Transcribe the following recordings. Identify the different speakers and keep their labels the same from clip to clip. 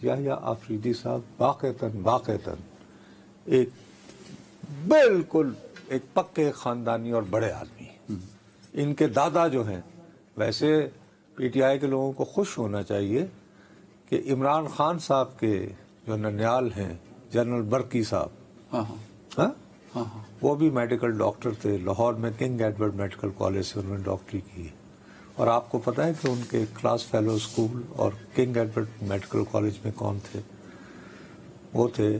Speaker 1: یحییٰ آفریدی صاحب واقعتاً ایک بالکل ایک پکے خاندانی اور بڑے آدمی. ان کے دادا جو ہیں، ویسے پی ٹی آئی کے لوگوں کو خوش ہونا چاہیے کہ عمران خان صاحب کے جو ننیال ہیں جنرل برکی صاحب، وہ بھی میڈیکل ڈاکٹر تھے. لاہور میں کنگ ایڈورڈ میڈیکل کالج سے انہوں نے ڈاکٹری کی ہے. اور آپ کو پتہ ہے کہ ان کے کلاس فیلو اسکول اور کنگ ایڈورڈ میڈیکل کالج میں کون تھے؟ وہ تھے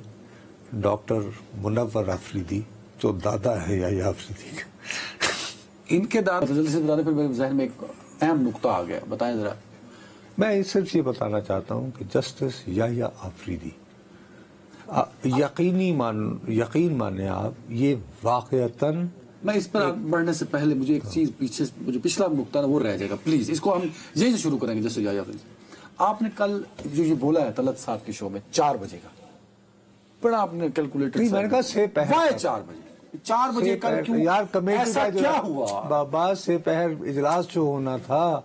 Speaker 1: ڈاکٹر منور آفریدی، جو دادا ہے یحییٰ آفریدی کا.
Speaker 2: ان کے دادا جلدی سے بتانے، پھر میرے ذہن میں ایک اہم نقطہ آ گیا، بتائیں ذرا.
Speaker 1: میں صرف یہ بتانا چاہتا ہوں کہ جسٹس یحییٰ آفریدی، یقین مانیں آپ، یہ واقعتاً.
Speaker 2: میں اس پر بڑھنے سے پہلے مجھے ایک چیز پیچھے، جو پچھلا نقطہ نا وہ رہ جائے گا پلیز، اس کو ہم یہیں سے شروع کریں گے. جسٹس یحییٰ آفریدی، آپ نے کل جو یہ بولا ہے طلعت صاحب کے شو میں 4 بجے کا، پڑھا آپ نے کیلکولیٹر؟
Speaker 1: میں نے کہا سے پہر
Speaker 2: 4 بجے کل کیوں؟
Speaker 1: یار کمیٹی
Speaker 2: ایسا کیا ہوا؟
Speaker 1: بابا سے پہر اجلاس جو ہونا تھا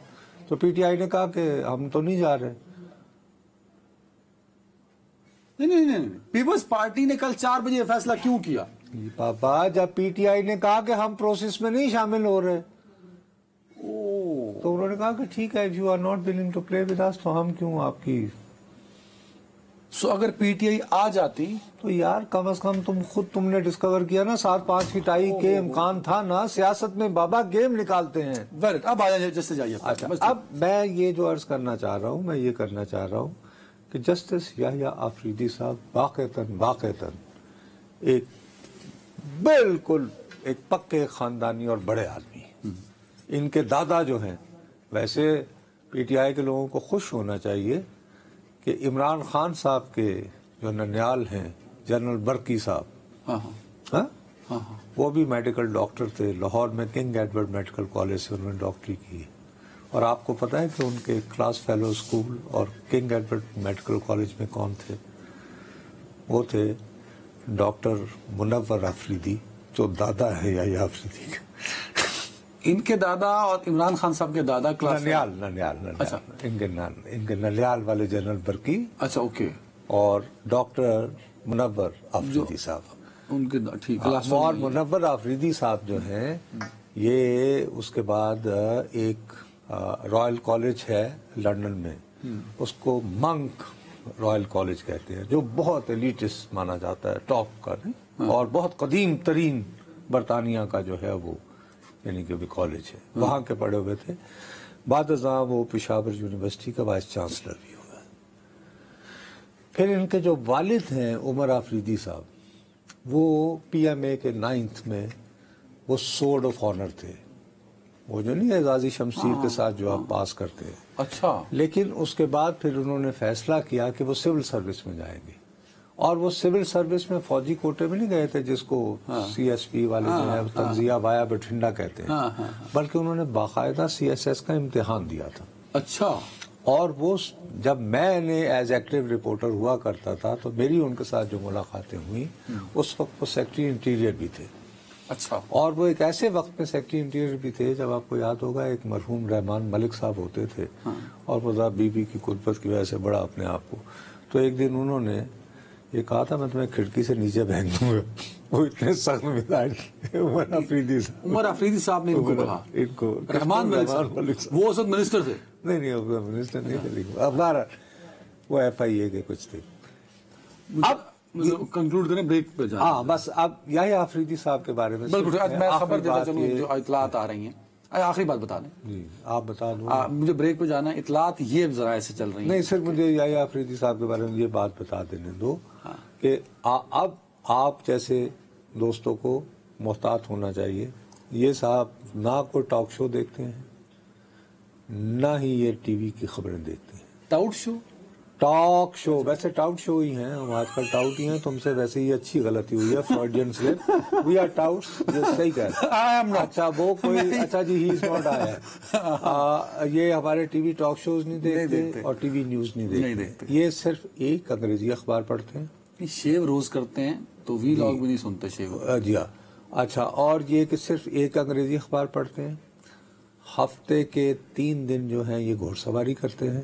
Speaker 1: تو پی ٹی آئی نے کہا کہ ہم تو نہیں جا رہے.
Speaker 2: نہیں، پیپلز پارٹی نے کل 4 بجے فیصلہ کیوں کیا؟
Speaker 1: بابا جب پی ٹی آئی نے کہا کہ ہم پروسیس میں نہیں شامل ہو رہے تو انہوں نے کہا کہ ٹھیک ہے، you are not willing to play with us, تو ہم کیوں آپ کی.
Speaker 2: سو اگر پی ٹی آئی آ جاتی
Speaker 1: تو یار کم از کم تم نے ڈسکور کیا نا 7-5 کی ٹائی کے امکان تھا نا. سیاست میں بابا گیم نکالتے ہیں.
Speaker 2: اب آ جائیے جس سے جائیے.
Speaker 1: اب میں یہ جو عرض کرنا چاہ رہا ہوں، میں یہ کرنا چاہ رہا ہوں کہ جسٹس یحییٰ آفریدی صاحب واقعتاً ایک بالکل ایک پکے خاندانی اور بڑے آدمی. ان کے دادا جو ہیں، ویسے پی ٹی آئی کے لوگوں کو خوش ہونا چاہیے کہ عمران خان صاحب کے جو ننیال ہیں جنرل برکی صاحب، وہ بھی میڈیکل ڈاکٹر تھے. لاہور میں کنگ ایڈورڈ میڈیکل کالج سے انہوں نے ڈاکٹری کی ہے. اور آپ کو پتہ ہے کہ ان کے کلاس فیلو اسکول اور کنگ ایڈورڈ میڈیکل کالج میں کون تھے؟ وہ تھے ڈاکٹر منور آفریدی، جو دادا ہے یحییٰ آفریدی کا.
Speaker 2: ان کے دادا اور عمران خان صاحب کے دادا
Speaker 1: ننیال ان کے ننیال والے جنرل برکی،
Speaker 2: اچھا اوکے،
Speaker 1: اور ڈاکٹر منور آفریدی صاحب
Speaker 2: ان کے ٹھیک.
Speaker 1: اور منور آفریدی صاحب جو ہیں، یہ اس کے بعد ایک رائل کالج ہے لندن میں، اس کو منک رائل کالج کہتے ہیں، جو بہت ایلیٹسٹ مانا جاتا ہے، ٹاپ کا، اور بہت قدیم ترین برطانیہ کا جو ہے وہ یعنی کہ بھی کالج ہے، وہاں کے پڑھے ہوئے تھے. بعد ازاں وہ پشاور یونیورسٹی کا وائس چانسلر بھی ہوا. پھر ان کے جو والد ہیں عمر آفریدی صاحب، وہ پی ایم اے کے 9th میں وہ سورڈ آف آنر تھے. وہ جو نہیں اعزازی شمشیر کے ساتھ جو آپ پاس کرتے ہیں.
Speaker 2: اچھا.
Speaker 1: لیکن اس کے بعد پھر انہوں نے فیصلہ کیا کہ وہ سول سروس میں جائیں گے. اور وہ سول سروس میں فوجی کوٹے میں نہیں گئے تھے جس کو سی ایس پی والے جو ہیں تنزیہ وایا بٹھنڈا کہتے ہیں، بلکہ انہوں نے باقاعدہ سی ایس ایس کا امتحان دیا تھا.
Speaker 2: اچھا.
Speaker 1: اور وہ جب میں نے ایز ایکٹیو رپورٹر ہوا کرتا تھا تو میری ان کے ساتھ جو ملاقاتیں ہوئیں، اس وقت وہ سیکٹری انٹیریئر بھی تھے.
Speaker 2: اچھا.
Speaker 1: اور وہ ایک ایسے وقت میں سیکٹری انٹیریئر بھی تھے جب آپ کو یاد ہوگا ایک مرحوم رحمان ملک صاحب ہوتے تھے، اور وہ ذرا بی بی کی قربت کی وجہ سے بڑا اپنے آپ کو. تو ایک دن انہوں نے یہ کہا تھا میں تمہیں کھڑکی سے نیچے پھینک دوں گا. وہ اتنے سخت مزاج عمر
Speaker 2: آفریدی صاحب نے ان کو کہا،
Speaker 1: ان کو
Speaker 2: رحمان ملک صاحب وہ اس وقت منسٹر تھے.
Speaker 1: نہیں منسٹر نہیں تھے، لیکن اب وہ ایف آئی اے کے کچھ تھے.
Speaker 2: اب کنکلوڈ کریں، بریک پہ جائیں.
Speaker 1: ہاں بس اب یحییٰ آفریدی صاحب کے بارے میں
Speaker 2: بالکل میں خبر دیتا چلوں جو اطلاعات آ رہی ہیں. آخری بات بتا دیں.
Speaker 1: جی آپ بتا دوں.
Speaker 2: مجھے بریک پہ جانا ہے. اطلاعات یہ ذرائع سے چل رہی ہیں.
Speaker 1: نہیں صرف مجھے یحییٰ آفریدی صاحب کے بارے میں یہ بات بتا دینے دو کہ اب آپ جیسے دوستوں کو محتاط ہونا چاہیے. یہ صاحب نہ کوئی ٹاک شو دیکھتے ہیں، نہ ہی یہ ٹی وی کی خبریں دیکھتے ہیں. ٹاک شو ویسے ٹاؤٹ شو ہی ہیں، ہم آج کل ٹاؤٹ ہی ہیں. تم سے ویسے ہی اچھی غلطی ہوئی ہے، فرڈین سلپ. وی آر ٹاؤٹس، صحیح کہہ رہے. اچھا وہ کوئی اچھا جی ہی از ناٹ آیا. یہ ہمارے ٹی وی ٹاک شوز نہیں دیکھتے اور ٹی وی نیوز نہیں دیکھتے. یہ صرف ایک انگریزی اخبار پڑھتے ہیں.
Speaker 2: شیو روز کرتے ہیں تو وی لاگ بھی نہیں سنتے شیو.
Speaker 1: جی ہاں. اچھا اور یہ کہ صرف ایک انگریزی اخبار پڑھتے ہیں. ہفتے کے 3 دن جو ہیں یہ گھوڑ سواری کرتے ہیں.